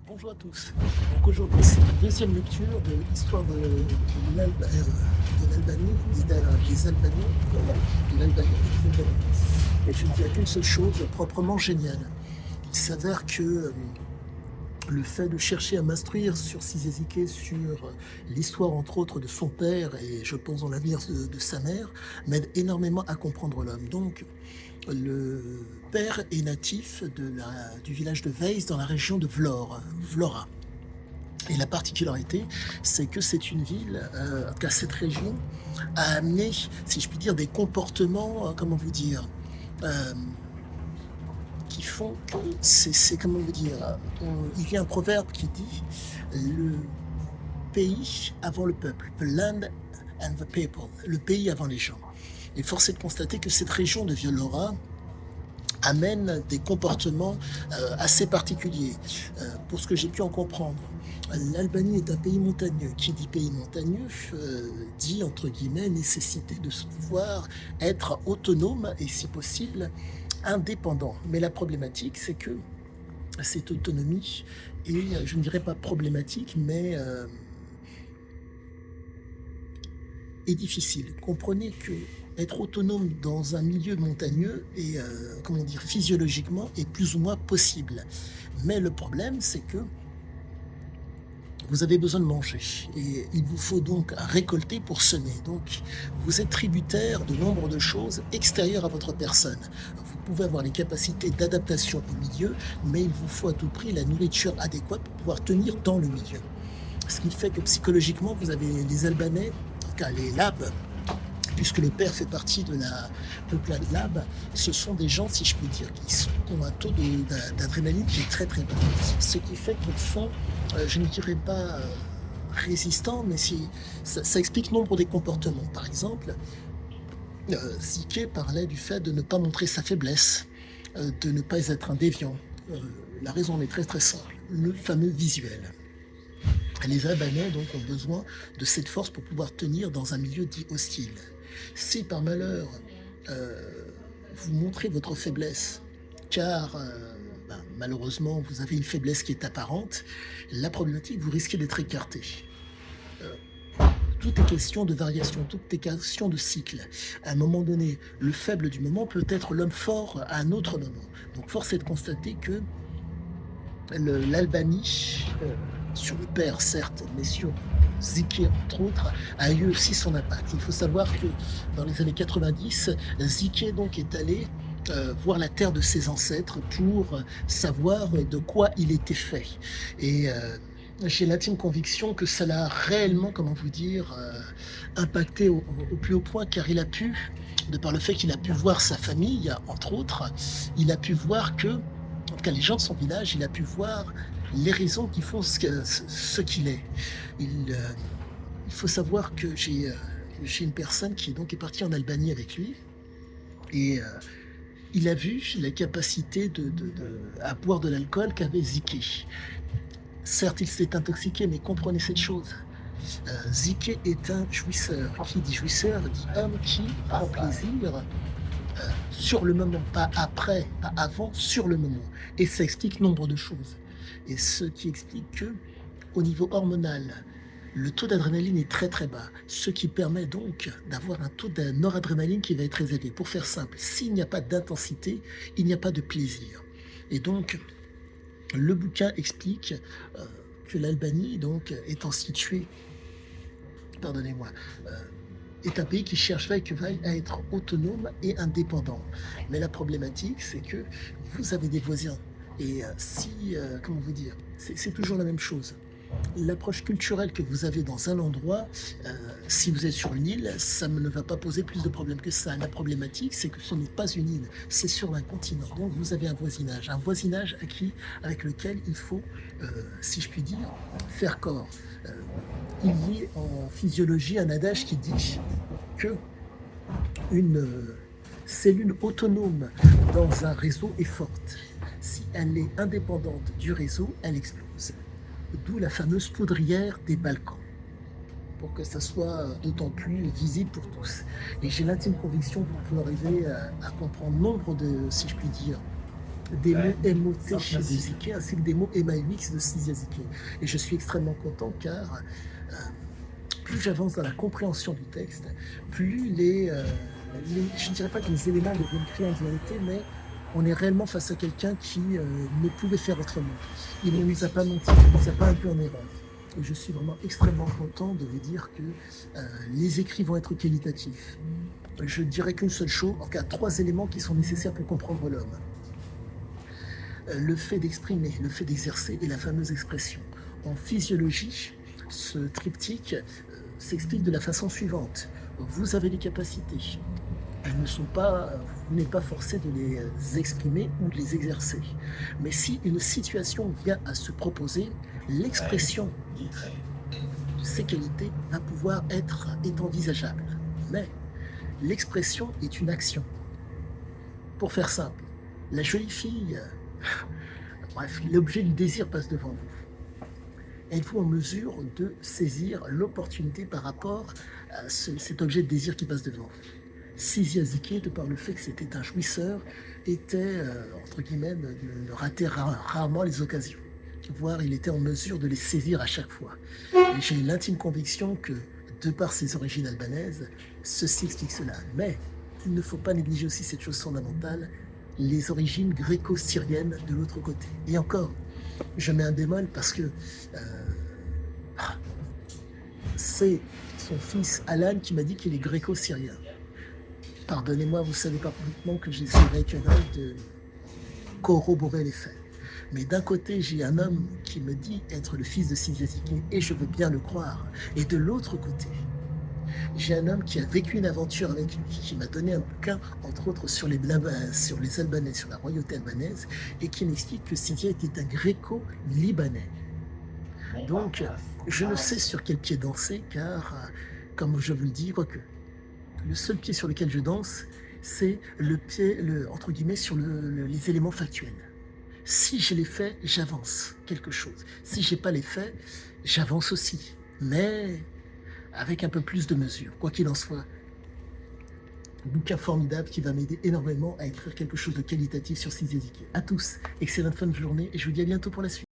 Bonjour à tous. Donc aujourd'hui, c'est la deuxième lecture de l'histoire de l'Albanie des Albanais, de l'Albanie et des Albanais. Et je ne dirais qu'une seule chose proprement géniale. Il s'avère que le fait de chercher à m'instruire sur Cisé sur l'histoire entre autres de son père et je pense dans l'avenir de sa mère, m'aide énormément à comprendre l'homme. Donc le père est natif du village de Weiss dans la région de Vlora. Et la particularité, c'est que c'est une ville, en tout cas cette région, a amené, si je puis dire, des comportements, comment vous dire, euh, qui font que comment vous dire, il y a un proverbe qui dit le pays avant le peuple, the land and the people, le pays avant les gens. Et force est de constater que cette région de Violora amène des comportements assez particuliers. Pour ce que j'ai pu en comprendre, l'Albanie est un pays montagneux. Qui dit pays montagneux dit, entre guillemets, nécessité de pouvoir être autonome et, si possible, indépendant. Mais la problématique, c'est que cette autonomie est, je ne dirais pas problématique, mais est difficile. Comprenez que être autonome dans un milieu montagneux est, comment dire, physiologiquement est plus ou moins possible. Mais le problème, c'est que vous avez besoin de manger et il vous faut donc récolter pour semer. Donc, vous êtes tributaire de nombre de choses extérieures à votre personne. Vous pouvez avoir les capacités d'adaptation au milieu, mais il vous faut à tout prix la nourriture adéquate pour pouvoir tenir dans le milieu. Ce qui fait que psychologiquement, vous avez les Albanais, en tout cas les Labs, puisque le père fait partie de la peuplade Lab, ce sont des gens, si je puis dire, qui ont un taux d'adrénaline qui est très très bas. Ce qui fait qu'ils sont, je ne dirais pas résistants, mais ça explique nombre des comportements. Par exemple, Ziké parlait du fait de ne pas montrer sa faiblesse, de ne pas être un déviant. La raison en est très très simple, le fameux visuel. Les Albanais donc ont besoin de cette force pour pouvoir tenir dans un milieu dit hostile. Si par malheur vous montrez votre faiblesse, car malheureusement vous avez une faiblesse qui est apparente, la problématique, vous risquez d'être écarté. Tout est question de variation, tout est question de cycle. À un moment donné, le faible du moment peut être l'homme fort à un autre moment. Donc force est de constater que l'Albanie, sur le père certes, mais sur Ziké entre autres, a eu aussi son impact. Il faut savoir que dans les années 90, Ziké donc est allé voir la terre de ses ancêtres pour savoir de quoi il était fait. Et j'ai l'intime conviction que ça l'a réellement, comment vous dire, impacté au plus haut point, car il a pu, de par le fait qu'il a pu voir sa famille, entre autres, il a pu voir que, en tout cas les gens de son village, il a pu voir les raisons qui font ce qu'il est. Il faut savoir que j'ai une personne qui est partie en Albanie avec lui et il a vu la capacité à boire de l'alcool qu'avait Ziké. Certes, il s'est intoxiqué, mais comprenez cette chose. Ziké est un jouisseur. Qui dit jouisseur dit homme qui prend plaisir sur le moment, pas après, pas avant, sur le moment. Et ça explique nombre de choses. Et ce qui explique que, au niveau hormonal, le taux d'adrénaline est très très bas, ce qui permet donc d'avoir un taux de noradrénaline qui va être très élevé. Pour faire simple, s'il n'y a pas d'intensité, il n'y a pas de plaisir. Et donc, le bouquin explique que l'Albanie, donc, étant située, pardonnez-moi, est un pays qui cherche à être autonome et indépendant. Mais la problématique, c'est que vous avez des voisins. Et comment vous dire, c'est toujours la même chose. L'approche culturelle que vous avez dans un endroit, si vous êtes sur une île, ça ne va pas poser plus de problèmes que ça. La problématique, c'est que ce n'est pas une île, c'est sur un continent. Donc vous avez un voisinage avec lequel il faut, si je puis dire, faire corps. Il y a en physiologie un adage qui dit que une cellule autonome dans un réseau est forte. Si elle est indépendante du réseau, elle explose. D'où la fameuse poudrière des Balkans, pour que ça soit d'autant plus visible pour tous. Et j'ai l'intime conviction que vous pouvez arriver à comprendre nombre de, si je puis dire, des mots Ouais, MOT simple, de facile. Ziké ainsi que des mots MAUX de Cydia Ziké. Et je suis extrêmement content car plus j'avance dans la compréhension du texte, plus je ne dirais pas que les éléments deviennent créés en vérité, mais on est réellement face à quelqu'un qui ne pouvait faire autrement. Il ne nous a pas menti, il ne nous a pas induit en erreur. Et je suis vraiment extrêmement content de vous dire que les écrits vont être qualitatifs. Je dirais qu'une seule chose, en tout cas trois éléments qui sont nécessaires pour comprendre l'homme. Le fait d'exprimer, le fait d'exercer et la fameuse expression. En physiologie, ce triptyque s'explique de la façon suivante. Vous avez des capacités. Elles ne sont pas, vous n'êtes pas forcé de les exprimer ou de les exercer. Mais si une situation vient à se proposer, Ouais, l'expression litré. de ces qualités va pouvoir est envisageable. Mais l'expression est une action. Pour faire simple, la jolie fille, bref, l'objet du désir passe devant vous. Êtes-vous en mesure de saisir l'opportunité par rapport à cet objet de désir qui passe devant vous? Sisi Azikiwe, de par le fait que c'était un jouisseur, était, entre guillemets, ne ratait rarement les occasions, voire il était en mesure de les saisir à chaque fois. Et j'ai l'intime conviction que, de par ses origines albanaises, ceci explique cela. Mais il ne faut pas négliger aussi cette chose fondamentale, les origines gréco-syriennes de l'autre côté. Et encore, je mets un bémol parce que c'est son fils Alan qui m'a dit qu'il est gréco-syrien. Pardonnez-moi, vous savez parfaitement que j'essaierai que de corroborer les faits. Mais d'un côté, j'ai un homme qui me dit être le fils de Sidi Azikiwe et je veux bien le croire. Et de l'autre côté, j'ai un homme qui a vécu une aventure avec lui, qui m'a donné un bouquin, entre autres, sur les Albanais, sur la royauté albanaise, et qui m'explique que Sidi était un gréco-libanais. Bon Donc, parcours, je ne sais sur quel pied danser, car, comme je vous le dis, quoique, le seul pied sur lequel je danse, c'est le pied, entre guillemets, sur les éléments factuels. Si j'ai les faits, j'avance quelque chose. Si j'ai pas les faits, j'avance aussi. Mais avec un peu plus de mesure. Quoi qu'il en soit, un bouquin formidable qui va m'aider énormément à écrire quelque chose de qualitatif sur Sisi Azikiwe. À tous, excellente fin de journée et je vous dis à bientôt pour la suite.